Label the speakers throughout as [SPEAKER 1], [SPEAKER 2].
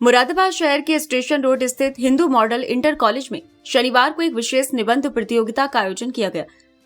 [SPEAKER 1] मुरादाबाद शहर के station road स्थित हिंदू मॉडल इंटर कॉलेज में शनिवार को एक विशेष निबंध प्रतियोगिता का आयोजन किया गया।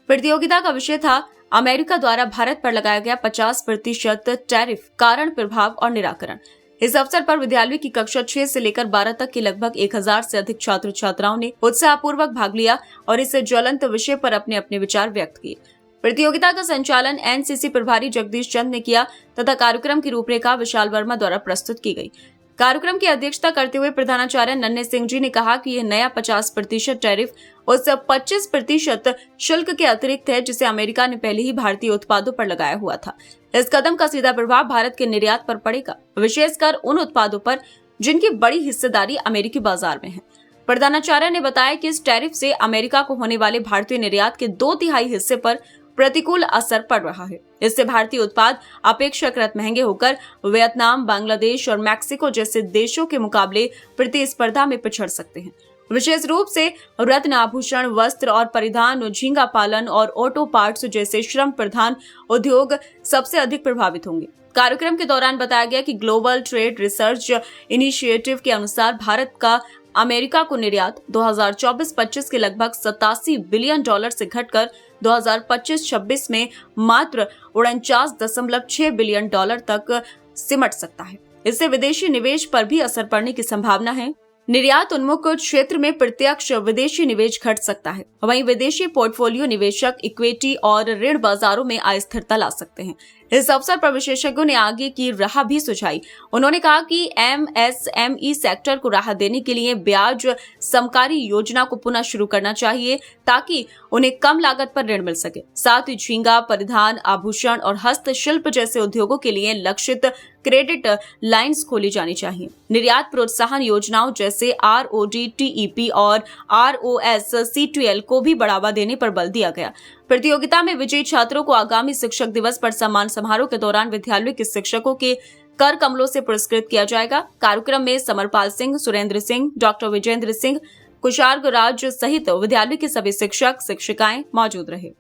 [SPEAKER 1] प्रतियोगिता का विषय था अमेरिका द्वारा भारत पर लगाया गया 50% टैरिफ, कारण, प्रभाव और निराकरण। इस अवसर पर विद्यालय की कक्षा 6 से लेकर 12 तक के लगभग 1000 से अधिक छात्र छात्राओं ने उत्साहपूर्वक भाग लिया और इस ज्वलंत विषय पर अपने अपने विचार व्यक्त किए। प्रतियोगिता का संचालन एनसीसी प्रभारी जगदीश चंद ने किया तथा कार्यक्रम की रूपरेखा विशाल वर्मा द्वारा प्रस्तुत की गई। कार्यक्रम की अध्यक्षता करते हुए प्रधानाचार्य नन्हे सिंह जी ने कहा कि यह नया 50% टैरिफ उस 25% शुल्क के अतिरिक्त है जिसे अमेरिका ने पहले ही भारतीय उत्पादों पर लगाया हुआ था। इस कदम का सीधा प्रभाव भारत के निर्यात पर पड़ेगा, विशेषकर उन उत्पादों पर जिनकी बड़ी हिस्सेदारी अमेरिकी बाजार में है। प्रधानाचार्य ने बताया कि इस टैरिफ से अमेरिका को होने वाले भारतीय निर्यात के 2/3 हिस्से पर प्रतिकूल असर पड़ रहा है। इससे भारतीय उत्पाद अपेक्षाकृत महंगे होकर वियतनाम, बांग्लादेश और मैक्सिको जैसे देशों के मुकाबले प्रतिस्पर्धा में पिछड़ सकते हैं। विशेष रूप से रत्न, आभूषण, वस्त्र और परिधान, झींगा पालन और ऑटो पार्ट्स जैसे श्रम प्रधान उद्योग सबसे अधिक प्रभावित होंगे। कार्यक्रम के दौरान बताया गया कि ग्लोबल ट्रेड रिसर्च इनिशिएटिव के अनुसार भारत का अमेरिका को निर्यात 2024-25 के लगभग $87 बिलियन से घटकर 2025-26 में मात्र 49.6 बिलियन तक सिमट सकता है। इससे विदेशी निवेश पर भी असर पड़ने की संभावना है। निर्यात उन्मुख क्षेत्र में प्रत्यक्ष विदेशी निवेश घट सकता है, वहीं विदेशी पोर्टफोलियो निवेशक इक्विटी और ऋण बाजारों में अस्थिरता ला सकते हैं। इस अवसर पर विशेषज्ञों ने आगे की राह भी सुझाई। उन्होंने कहा कि एमएसएमई सेक्टर को राहत देने के लिए ब्याज समकारी योजना को पुनः शुरू करना चाहिए ताकि उन्हें कम लागत पर ऋण मिल सके। साथ ही झींगा, परिधान, आभूषण और हस्तशिल्प जैसे उद्योगों के लिए लक्षित क्रेडिट लाइंस खोली जानी चाहिए। निर्यात प्रोत्साहन योजनाओं जैसे RODTEP और ROSCTL को भी बढ़ावा देने पर बल दिया गया। प्रतियोगिता में विजयी छात्रों को आगामी शिक्षक दिवस पर सम्मान समारोह के दौरान विद्यालय के शिक्षकों के कर कमलों से पुरस्कृत किया जाएगा। कार्यक्रम में समरपाल सिंह, सुरेंद्र सिंह, डॉक्टर विजेंद्र सिंह, कुशार्ग राज सहित विद्यालय के सभी शिक्षक शिक्षिकाएं मौजूद रहे।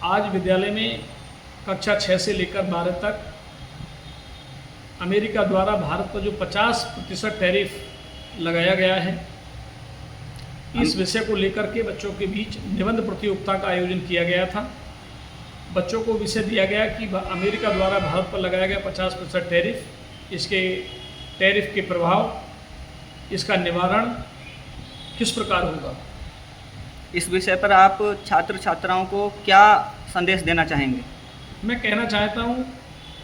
[SPEAKER 2] आज विद्यालय में कक्षा 6 से लेकर 12 तक अमेरिका द्वारा भारत पर जो 50% टैरिफ लगाया गया है, इस विषय को लेकर के बच्चों के बीच निबंध प्रतियोगिता का आयोजन किया गया था। बच्चों को विषय दिया गया कि अमेरिका द्वारा भारत पर लगाया गया 50% टैरिफ, इसके टैरिफ के प्रभाव, इसका निवारण किस प्रकार होगा।
[SPEAKER 3] इस विषय पर आप छात्र छात्राओं को क्या संदेश देना चाहेंगे?
[SPEAKER 2] मैं कहना चाहता हूँ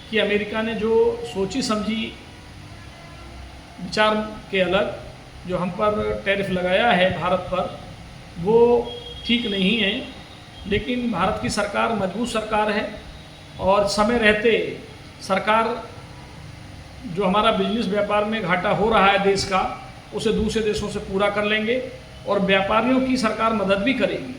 [SPEAKER 2] कि अमेरिका ने जो सोची समझी विचार के अलग जो हम पर टैरिफ लगाया है भारत पर, वो ठीक नहीं है। लेकिन भारत की सरकार मजबूत सरकार है और समय रहते सरकार जो हमारा बिजनेस व्यापार में घाटा हो रहा है देश का, उसे दूसरे देशों से पूरा कर लेंगे और व्यापारियों की सरकार मदद भी करेगी।